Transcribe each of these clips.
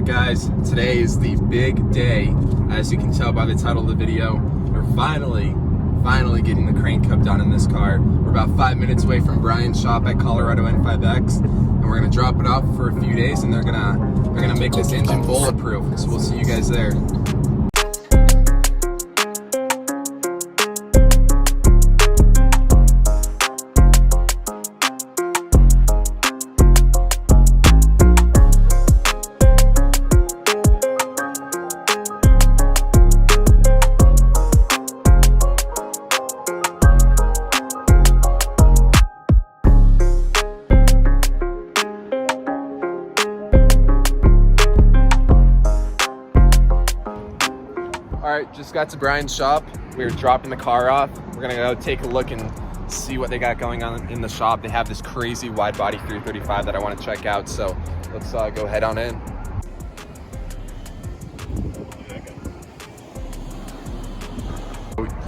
guys, today is the big day. As you can tell by the title of the video, we're finally getting the crank hub done in this car. We're about 5 minutes away from Brian's shop at Colorado N5X, and we're gonna drop it off for a few days, and they're gonna make this engine bulletproof. So we'll see you guys there. Alright, just got to Brian's shop. We're dropping the car off. We're gonna go take a look and see what they got going on in the shop. They have this crazy wide body 335 that I want to check out, so let's go head on in.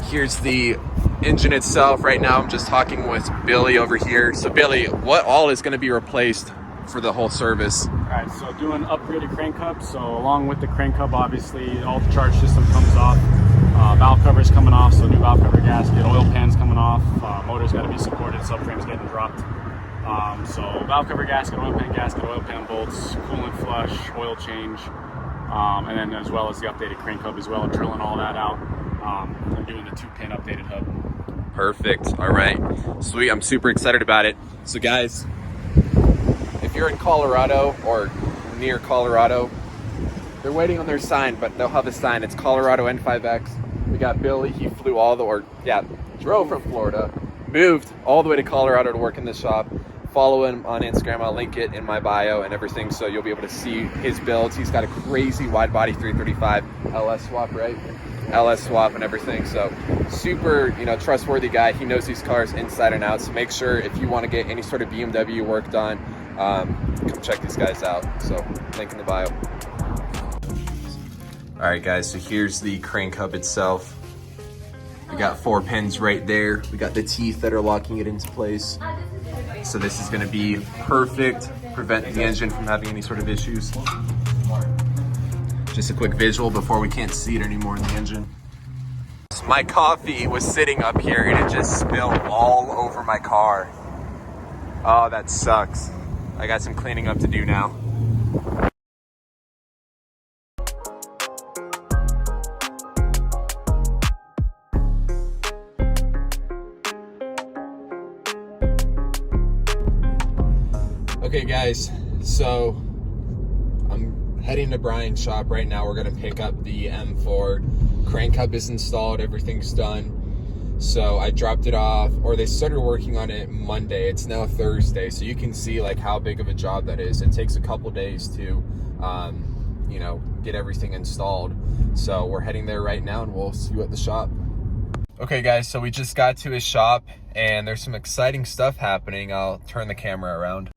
Here's the engine itself. Right now I'm just talking with Billy over here. So Billy, what all is going to be replaced for the whole service? Alright, so doing upgraded crank hub. So along with the crank hub, obviously all the charge system comes off. Valve covers coming off, so new valve cover gasket, oil pan's coming off, motor's got to be supported, subframe's getting dropped. So valve cover gasket, oil pan bolts, coolant flush, oil change, and then as well as the updated crank hub as well, drilling all that out. I'm doing the 2-pin updated hub. Perfect. All right, sweet. I'm super excited about it. So guys, if you're in Colorado or near Colorado, they're waiting on their sign, but they'll have a sign. It's Colorado N5X. We got Billy. He flew drove from Florida, moved all the way to Colorado to work in the shop. Follow him on Instagram. I'll link it in my bio and everything, so you'll be able to see his builds. He's got a crazy wide body 335 LS swap, right? LS swap and everything. So super, trustworthy guy. He knows these cars inside and out. So make sure if you want to get any sort of BMW work done, come check these guys out. So link in the bio. All right, guys, so here's the crank hub itself. We got 4 pins right there. We got the teeth that are locking it into place. So this is gonna be perfect, prevent the engine from having any sort of issues. Just a quick visual before we can't see it anymore in the engine. My coffee was sitting up here and it just spilled all over my car. Oh, that sucks. I got some cleaning up to do now. Okay guys, so I'm heading to Brian's shop right now. We're gonna pick up the M4. Crank hub is installed, everything's done. So I dropped it off, or they started working on it Monday. It's now Thursday, so you can see like how big of a job that is. It takes a couple days to, get everything installed. So we're heading there right now and we'll see you at the shop. Okay guys, so we just got to his shop and there's some exciting stuff happening. I'll turn the camera around.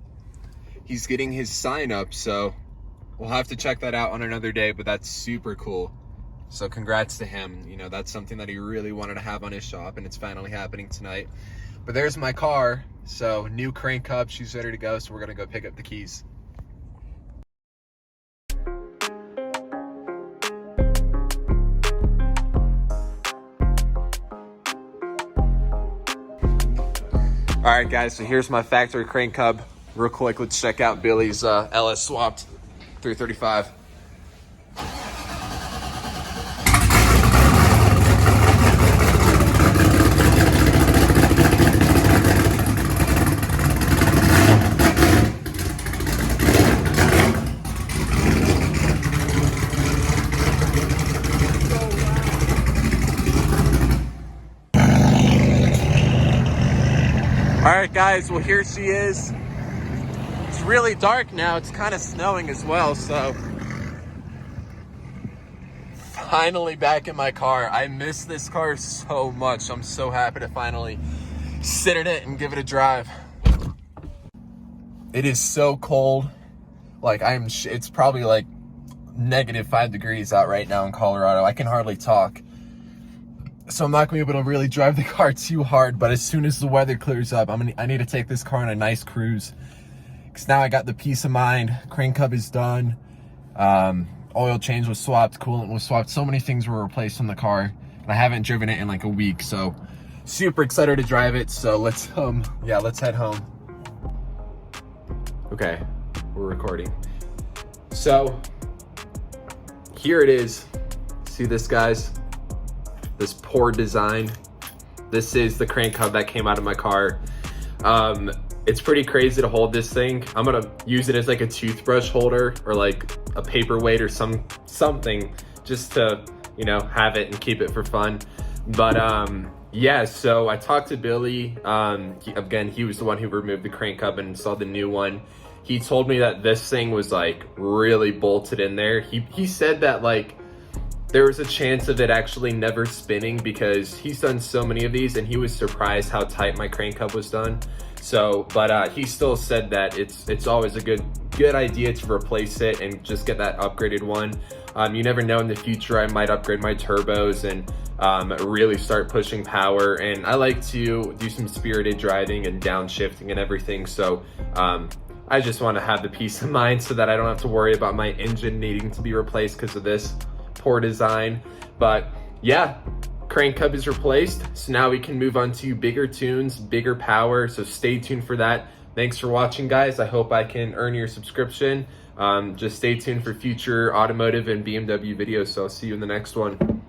He's getting his sign up, so we'll have to check that out on another day, but that's super cool. So congrats to him. That's something that he really wanted to have on his shop, and it's finally happening tonight. But there's my car. So new crank hub, she's ready to go, so we're gonna go pick up the keys. All right guys, so here's my factory crank hub. Real quick, let's check out Billy's LS swapped 335. All right guys, well here she is. It's really dark now. It's kind of snowing as well, so finally back in my car. I miss this car so much. I'm so happy to finally sit in it and give it a drive. It is so cold. Like it's probably like -5 degrees out right now in Colorado. I can hardly talk. So I'm not gonna be able to really drive the car too hard, but as soon as the weather clears up, I need to take this car on a nice cruise. Because now I got the peace of mind. Crank hub is done. Oil change was swapped, coolant was swapped, so many things were replaced on the car. I haven't driven it in like a week, so super excited to drive it. So let's head home. Okay, we're recording. So here it is. See this, guys? This poor design. This is the crank hub that came out of my car. It's pretty crazy to hold this thing. I'm gonna use it as like a toothbrush holder or like a paperweight or something just to, you know, have it and keep it for fun. But yeah, so I talked to Billy. He was the one who removed the crank hub and installed the new one. He told me that this thing was like really bolted in there. He said that like there was a chance of it actually never spinning because he's done so many of these and he was surprised how tight my crank hub was done. So, but he still said that it's always a good idea to replace it and just get that upgraded one. You never know, in the future I might upgrade my turbos and really start pushing power. And I like to do some spirited driving and downshifting and everything. So I just want to have the peace of mind so that I don't have to worry about my engine needing to be replaced because of this poor design. But yeah, crank hub is replaced, so now we can move on to bigger tunes, bigger power. So stay tuned for that. Thanks for watching, guys. I hope I can earn your subscription. Just stay tuned for future automotive and BMW videos. So I'll see you in the next one.